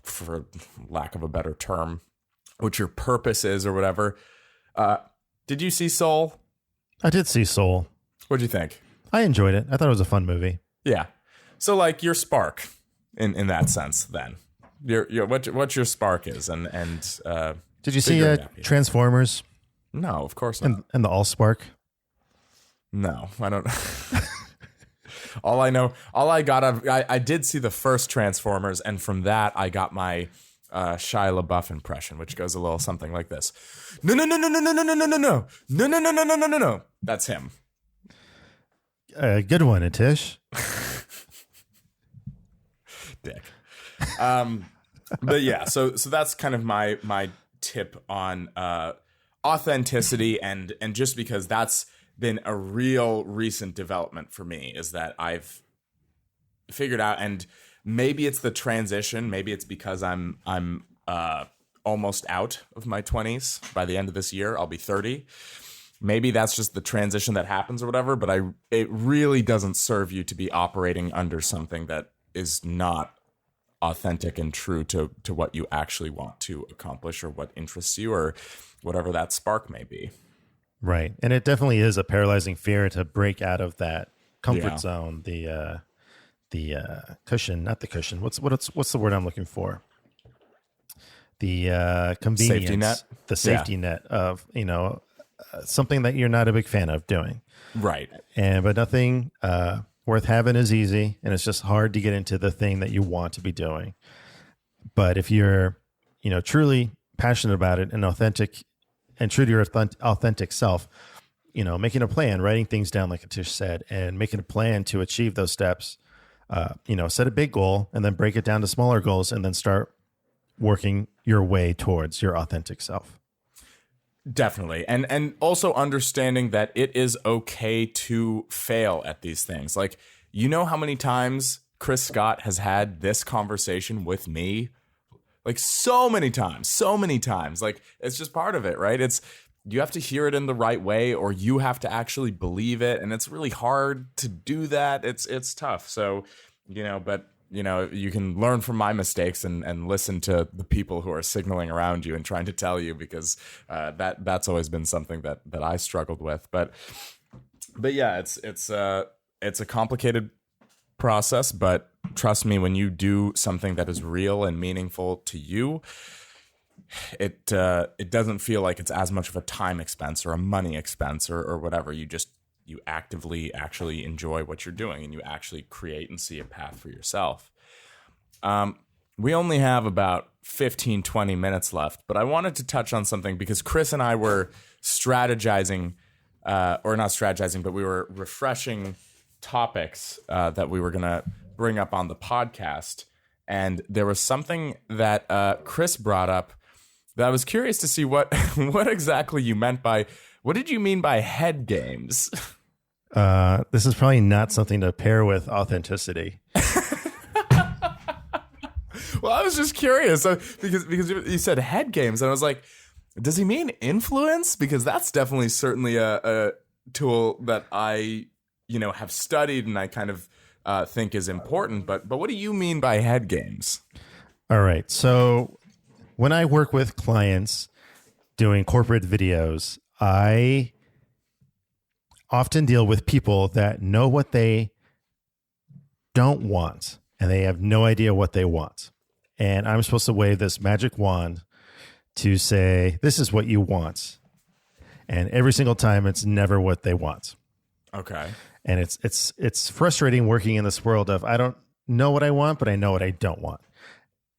for lack of a better term, what your purpose is or whatever. Did you see Soul? I did see Soul. What'd you think? I enjoyed it. I thought it was a fun movie. Yeah. So like your spark in that sense then. What your spark is and did you see Transformers? No, of course not. And the Allspark? No, I don't. I did see the first Transformers, and from that I got my Shia LaBeouf impression, which goes a little something like this. No. That's him. Good one, Atish. Dick. But yeah, so that's kind of my tip on authenticity, and just because that's been a real recent development for me, is that I've figured out, and maybe it's the transition, maybe it's because I'm almost out of my 20s. By the end of this year, I'll be 30. Maybe that's just the transition that happens or whatever, but it really doesn't serve you to be operating under something that is not authentic and true to what you actually want to accomplish or what interests you or whatever that spark may be. Right. And it definitely is a paralyzing fear to break out of that comfort zone, the cushion, not the cushion. What's the word I'm looking for? The convenience, safety net. The safety net of, something that you're not a big fan of doing. Right. But nothing worth having is easy, and it's just hard to get into the thing that you want to be doing. But if you're, truly passionate about it and authentic and true to your authentic self, making a plan, writing things down, like Atish said, and making a plan to achieve those steps, set a big goal and then break it down to smaller goals and then start working your way towards your authentic self. Definitely. And also understanding that it is okay to fail at these things. Like, how many times Chris Scott has had this conversation with me? Like so many times. Like, it's just part of it, right? You have to hear it in the right way, or you have to actually believe it. And it's really hard to do that. It's tough. So, but you can learn from my mistakes and listen to the people who are signaling around you and trying to tell you, because that's always been something that I struggled with. But yeah, it's a complicated process, but trust me, when you do something that is real and meaningful to you, it doesn't feel like it's as much of a time expense or a money expense or whatever. You actively actually enjoy what you're doing, and you actually create and see a path for yourself. We only have about 15, 20 minutes left, but I wanted to touch on something because Chris and I were strategizing or not strategizing, but we were refreshing topics that we were going to bring up on the podcast. And there was something that Chris brought up that I was curious to see what exactly you meant by, what did you mean by head games? This is probably not something to pair with authenticity. Well, I was just curious because you said head games, and I was like, does he mean influence? Because that's definitely certainly a tool that I, have studied and I kind of think is important. But what do you mean by head games? All right. So when I work with clients doing corporate videos, I often deal with people that know what they don't want, and they have no idea what they want. And I'm supposed to wave this magic wand to say, this is what you want. And every single time, it's never what they want. Okay. And it's frustrating working in this world of, I don't know what I want, but I know what I don't want.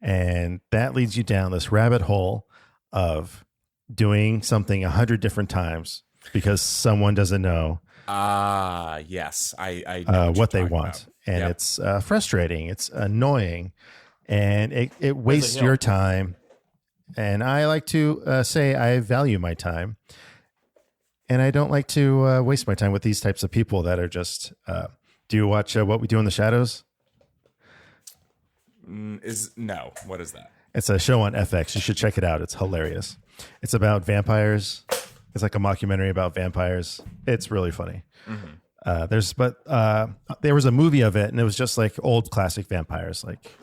And that leads you down this rabbit hole of doing something 100 different times because someone doesn't know. Yes. I know what they want. About. And Yep. it's frustrating. It's annoying. And it wastes your time. And I like to say I value my time. And I don't like to waste my time with these types of people that are just, do you watch What We Do in the Shadows? No. What is that? It's a show on FX. You should check it out. It's hilarious. It's about vampires. It's like a mockumentary about vampires. It's really funny. Mm-hmm. There was a movie of it, and it was just like old classic vampires, like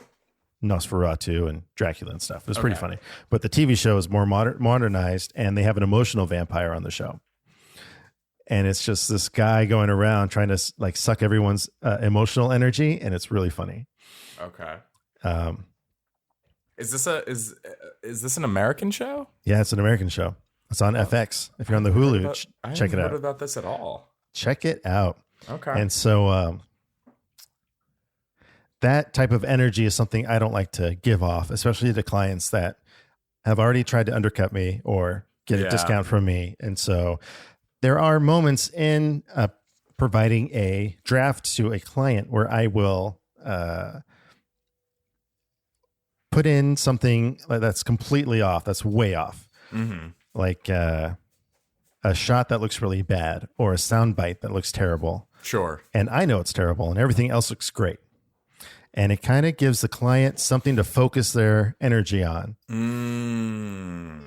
Nosferatu and Dracula and stuff. It was pretty funny. But the TV show is more modernized, and they have an emotional vampire on the show. And it's just this guy going around trying to like suck everyone's emotional energy, and it's really funny. Okay. Is this an American show? Yeah, it's an American show. It's on FX. If you're on the Hulu, check it out. I haven't heard about this at all. Check it out. Okay. And so that type of energy is something I don't like to give off, especially to clients that have already tried to undercut me or get a discount from me. And so there are moments in providing a draft to a client where I will put in something that's completely off, that's way off. Mm-hmm. Like a shot that looks really bad or a sound bite that looks terrible. Sure. And I know it's terrible and everything else looks great. And it kind of gives the client something to focus their energy on.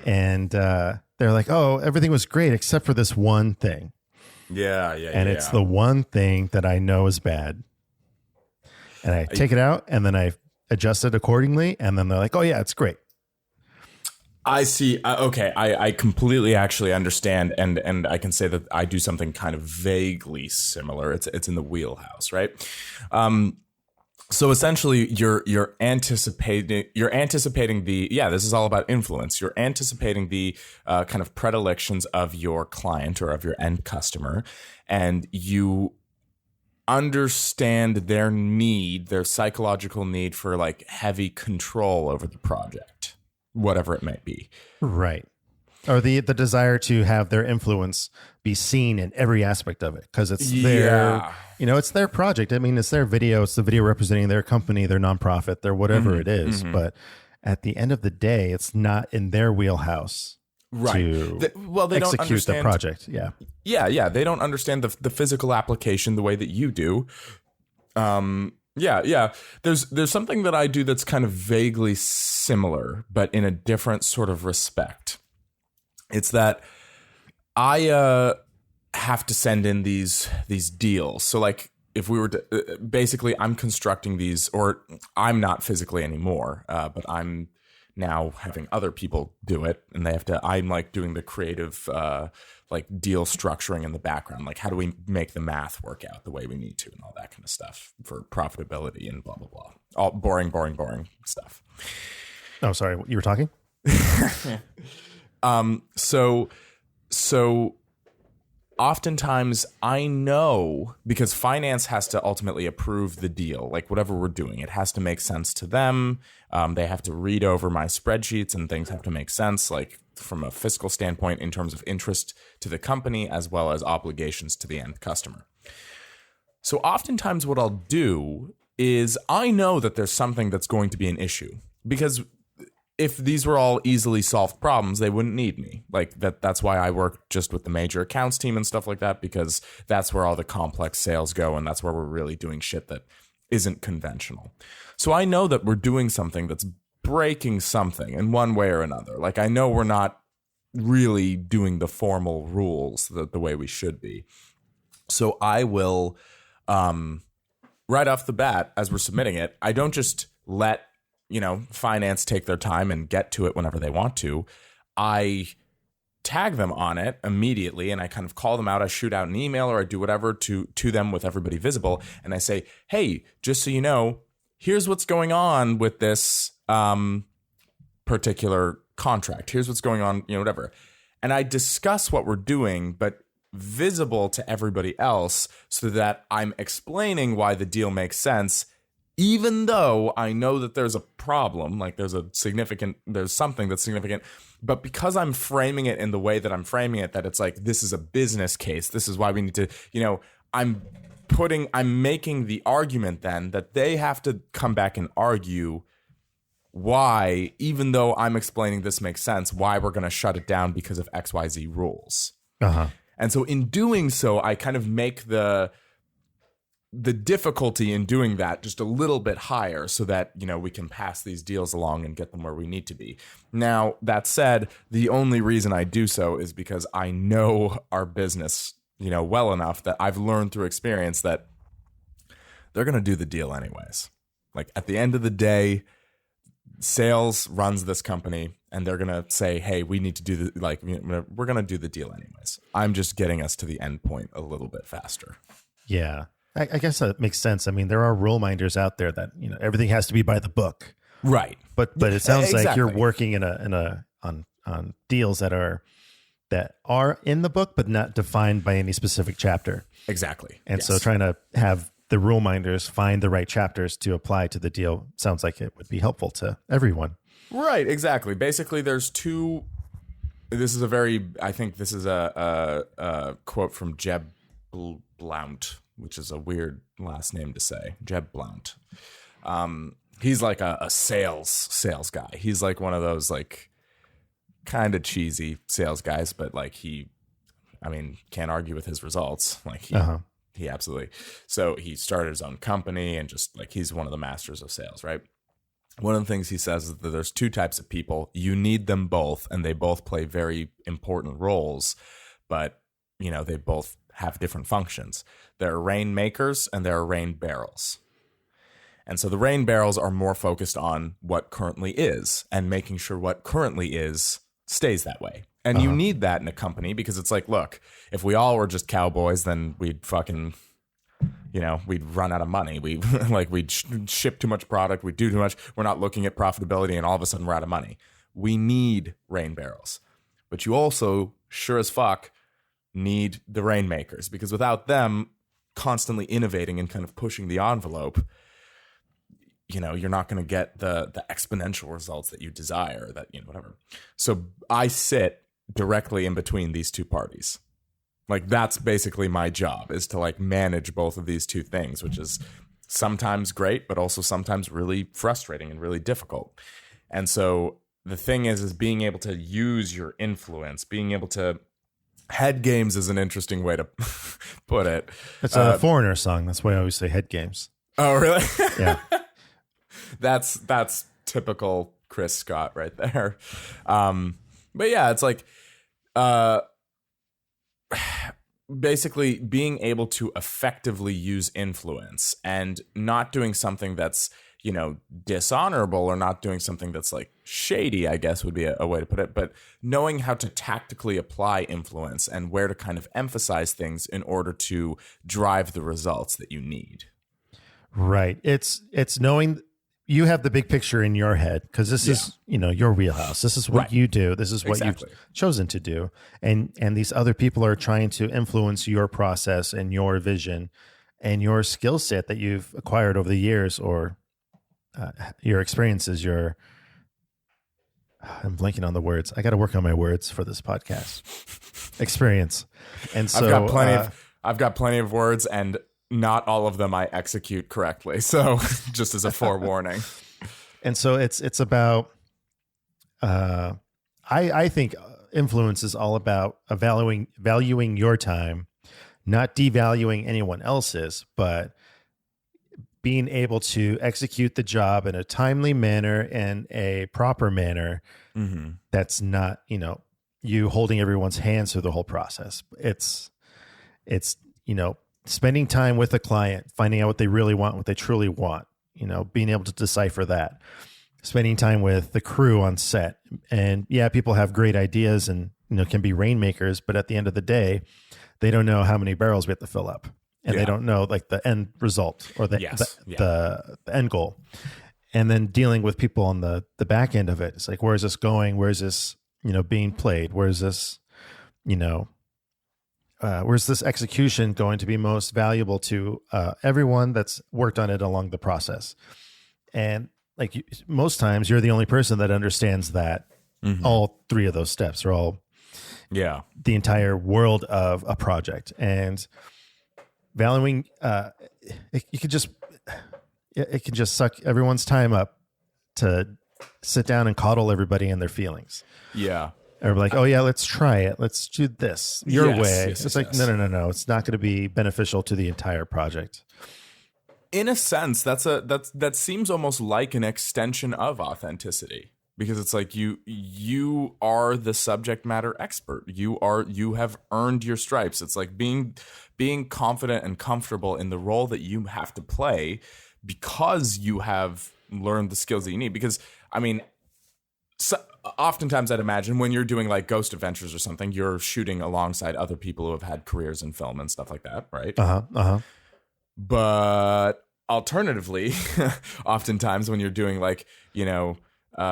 And they're like, oh, everything was great except for this one thing. Yeah. And it's the one thing that I know is bad. And I take it out and then I adjust it accordingly. And then they're like, oh, yeah, it's great. I see. Okay. I completely actually understand. And I can say that I do something kind of vaguely similar. It's in the wheelhouse, right? So essentially you're anticipating this is all about influence. You're anticipating the kind of predilections of your client or of your end customer, and you understand their psychological need for like heavy control over the project, whatever it might be. Right. Or the desire to have their influence be seen in every aspect of it because it's it's their project. I mean, it's their video. It's the video representing their company, their nonprofit, their whatever it is. Mm-hmm. But at the end of the day, it's not in their wheelhouse to they execute don't understand the project. Yeah. They don't understand the physical application the way that you do. There's something that I do that's kind of vaguely similar, but in a different sort of respect. It's that I have to send in these deals. So like if we were to basically I'm constructing these, or I'm not physically anymore, but I'm now having other people do it, and I'm like doing the creative like deal structuring in the background. Like how do we make the math work out the way we need to and all that kind of stuff for profitability and blah, blah, blah. All boring stuff. Oh, sorry. You were talking? oftentimes I know, because finance has to ultimately approve the deal, like whatever we're doing, it has to make sense to them. They have to read over my spreadsheets and things have to make sense, like from a fiscal standpoint in terms of interest to the company as well as obligations to the end customer. So oftentimes what I'll do is I know that there's something that's going to be an issue, because if these were all easily solved problems, they wouldn't need me. Like that's why I work just with the major accounts team and stuff like that, because that's where all the complex sales go. And that's where we're really doing shit that isn't conventional. So I know that we're doing something that's breaking something in one way or another. Like I know we're not really doing the formal rules the way we should be. So I will, right off the bat, as we're submitting it, I don't just let finance take their time and get to it whenever they want to. I tag them on it immediately and I kind of call them out. I shoot out an email or I do whatever to them with everybody visible. And I say, hey, just so you know, here's what's going on with this particular contract. Here's what's going on, whatever. And I discuss what we're doing, but visible to everybody else so that I'm explaining why the deal makes sense, even though I know that there's a problem, like there's something that's significant, but because I'm framing it in the way that I'm framing it, that it's like, this is a business case. This is why we need to, I'm making the argument then that they have to come back and argue why, even though I'm explaining this makes sense, why we're going to shut it down because of XYZ rules. Uh-huh. And so in doing so, I kind of make the difficulty in doing that just a little bit higher so that, we can pass these deals along and get them where we need to be. Now, that said, the only reason I do so is because I know our business, well enough that I've learned through experience that they're going to do the deal anyways. Like at the end of the day, sales runs this company and they're going to say, hey, we need to do we're going to do the deal anyways. I'm just getting us to the end point a little bit faster. Yeah. I guess that makes sense. I mean, there are rule minders out there that, everything has to be by the book. Right. But it sounds like you're working on deals that are in the book, but not defined by any specific chapter. Exactly. And so trying to have the rule minders find the right chapters to apply to the deal sounds like it would be helpful to everyone. Right. Exactly. Basically, there's two. I think this is a quote from Jeb Blount, which is a weird last name to say. Jeb Blount. He's like a sales guy. He's like one of those like kind of cheesy sales guys, but like can't argue with his results. Like he absolutely. So he started his own company and just like he's one of the masters of sales, right? One of the things he says is that there's two types of people. You need them both, and they both play very important roles, but they both have different functions. There are rain makers and there are rain barrels. And so the rain barrels are more focused on what currently is and making sure what currently is stays that way. And you need that in a company because it's like, look, if we all were just cowboys, then we'd fucking, we'd run out of money. We'd ship too much product. We'd do too much. We're not looking at profitability and all of a sudden we're out of money. We need rain barrels. But you also, sure as fuck, need the rainmakers, because without them constantly innovating and kind of pushing the envelope, you're not going to get the exponential results that you desire, that, whatever. So I sit directly in between these two parties. Like that's basically my job, is to like manage both of these two things, which is sometimes great, but also sometimes really frustrating and really difficult. And so the thing is being able to use your influence, being able to head games is an interesting way to put it. It's a Foreigner song. That's why I always say head games. Oh, really? Yeah. That's typical Chris Scott right there. But yeah, it's like basically being able to effectively use influence and not doing something that's, dishonorable, or not doing something that's like shady, I guess would be a way to put it, but knowing how to tactically apply influence and where to kind of emphasize things in order to drive the results that you need. Right. It's knowing, you have the big picture in your head because this is, your wheelhouse. This is what you do. This is what you've chosen to do. And these other people are trying to influence your process and your vision and your skill set that you've acquired over the years, or your experiences, I'm blanking on the words. I got to work on my words for this podcast. Experience. And so I've got plenty of words, and not all of them I execute correctly. So just as a forewarning. And so it's about, I think influence is all about valuing your time, not devaluing anyone else's, but being able to execute the job in a timely manner and a proper manner. Mm-hmm. That's not, you holding everyone's hands through the whole process. It's, spending time with a client, finding out what they really want, what they truly want, being able to decipher that, spending time with the crew on set. And people have great ideas and, can be rainmakers, but at the end of the day, they don't know how many barrels we have to fill up. And they don't know like the end result or the end goal. And then dealing with people on the back end of it. It's like, where's this going? Where's this, being played? Where's this, where's this execution going to be most valuable to everyone that's worked on it along the process? And like most times you're the only person that understands that all three of those steps are all the entire world of a project. And valuing, it can just suck everyone's time up to sit down and coddle everybody and their feelings. Yeah. Or like, oh yeah, let's try it. Let's do this your way. It's like, no. It's not going to be beneficial to the entire project. In a sense, that seems almost like an extension of authenticity, because it's like you are the subject matter expert. You have earned your stripes. It's like being confident and comfortable in the role that you have to play because you have learned the skills that you need. Because oftentimes I'd imagine when you're doing like Ghost Adventures or something, you're shooting alongside other people who have had careers in film and stuff like that, right? But alternatively, oftentimes when you're doing like,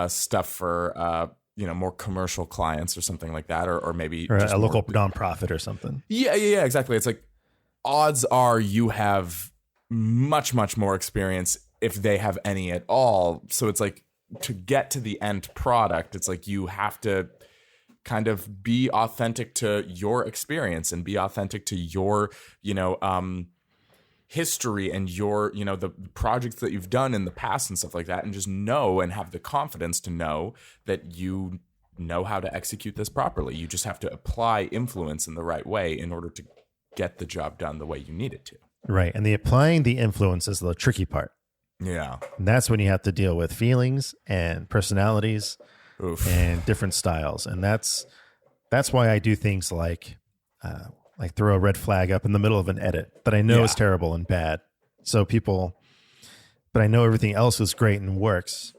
stuff for, more commercial clients or something like that, or maybe just a local nonprofit or something. Yeah, exactly. It's like odds are you have much, much more experience if they have any at all. So it's like to get to the end product, it's like you have to kind of be authentic to your experience and be authentic to your, history and your, the projects that you've done in the past and stuff like that, and just know and have the confidence to know that you know how to execute this properly. You just have to apply influence in the right way in order to get the job done the way you need it to. Right. And applying the influence is the tricky part. Yeah. And that's when you have to deal with feelings and personalities and different styles. And that's why I do things like throw a red flag up in the middle of an edit that I know is terrible and bad. But I know everything else is great and works.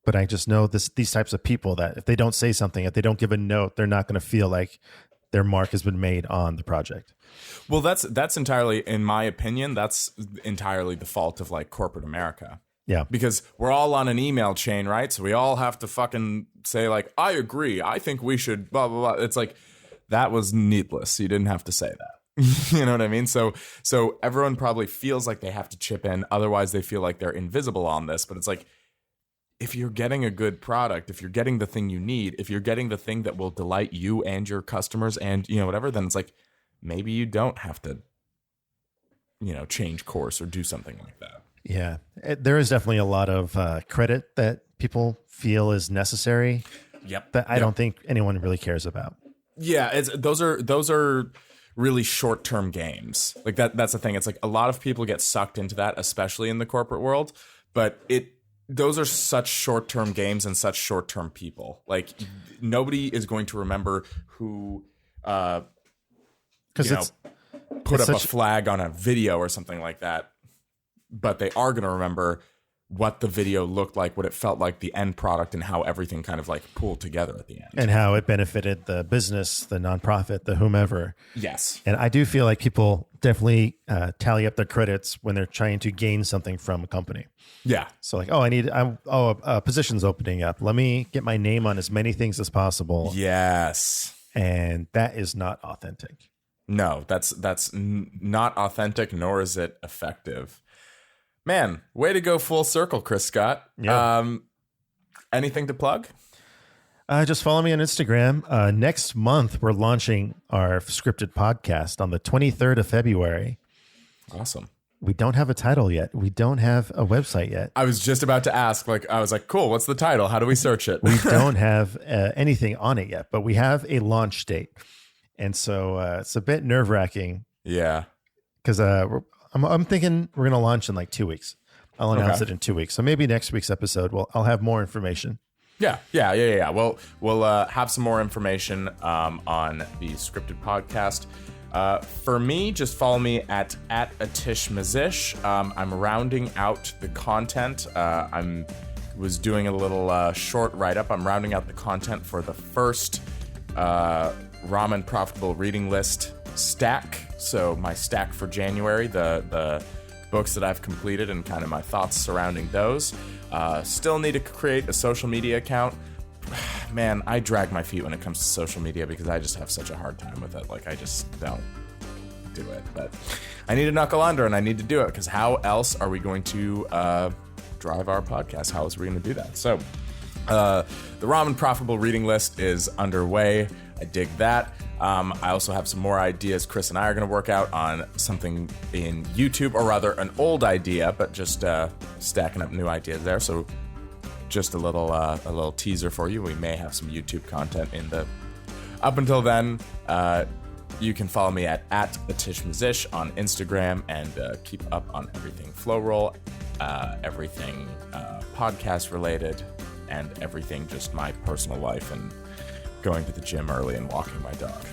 But I just know these types of people that if they don't say something, if they don't give a note, they're not going to feel like their mark has been made on the project. Well, that's entirely, in my opinion, that's entirely the fault of like corporate America. Yeah. Because we're all on an email chain, right? So we all have to fucking say like, I agree. I think we should blah, blah, blah. It's like, that was needless. You didn't have to say that. You know what I mean? So everyone probably feels like they have to chip in. Otherwise they feel like they're invisible on this. But it's like, if you're getting a good product, if you're getting the thing you need, if you're getting the thing that will delight you and your customers and, whatever, then it's like, maybe you don't have to, change course or do something like that. Yeah. There is definitely a lot of credit that people feel is necessary. Yep. That I don't think anyone really cares about. Yeah. Those are really short-term games. Like that's the thing. It's like a lot of people get sucked into that, especially in the corporate world, but those are such short-term games and such short-term people. Like nobody is going to remember who, put up a flag on a video or something like that. But they are going to remember what the video looked like, what it felt like, the end product, and how everything kind of like pooled together at the end. And how it benefited the business, the nonprofit, the whomever. Yes. And I do feel like people definitely tally up their credits when they're trying to gain something from a company. Yeah. So like, a position's opening up. Let me get my name on as many things as possible. Yes. And that is not authentic. No, that's not authentic, nor is it effective. Man, way to go full circle, Chris Scott. Yeah. Anything to plug? Just follow me on Instagram. Next month, we're launching our scripted podcast on the 23rd of February. Awesome. We don't have a title yet. We don't have a website yet. I was just about to ask, I was like, cool, what's the title? How do we search it? We don't have anything on it yet, but we have a launch date. And so it's a bit nerve-wracking. Yeah. Because I'm thinking we're going to launch in like 2 weeks. I'll announce it in 2 weeks. So maybe next week's episode, I'll have more information. Yeah. Well, we'll have some more information on the scripted podcast. For me, just follow me at Atish Mazish. I'm rounding out the content. Was doing a little short write-up. I'm rounding out the content for the first Ramen Profitable Reading List stack. So my stack for January, the books that I've completed and kind of my thoughts surrounding those. Still need to create a social media account. Man, I drag my feet when it comes to social media because I just have such a hard time with it. Like, I just don't do it. But I need to knuckle under and I need to do it because how else are we going to drive our podcast? How else are we going to do that? So the Ramen Profitable Reading List is underway. I dig that. I also have some more ideas. Chris and I are going to work out on something in YouTube, or rather an old idea, but just stacking up new ideas there. So just a little teaser for you. We may have some YouTube content in the... Up until then, you can follow me at Atish Mazish on Instagram and keep up on everything Flow Roll, everything podcast related, and everything just my personal life and going to the gym early and walking my dog.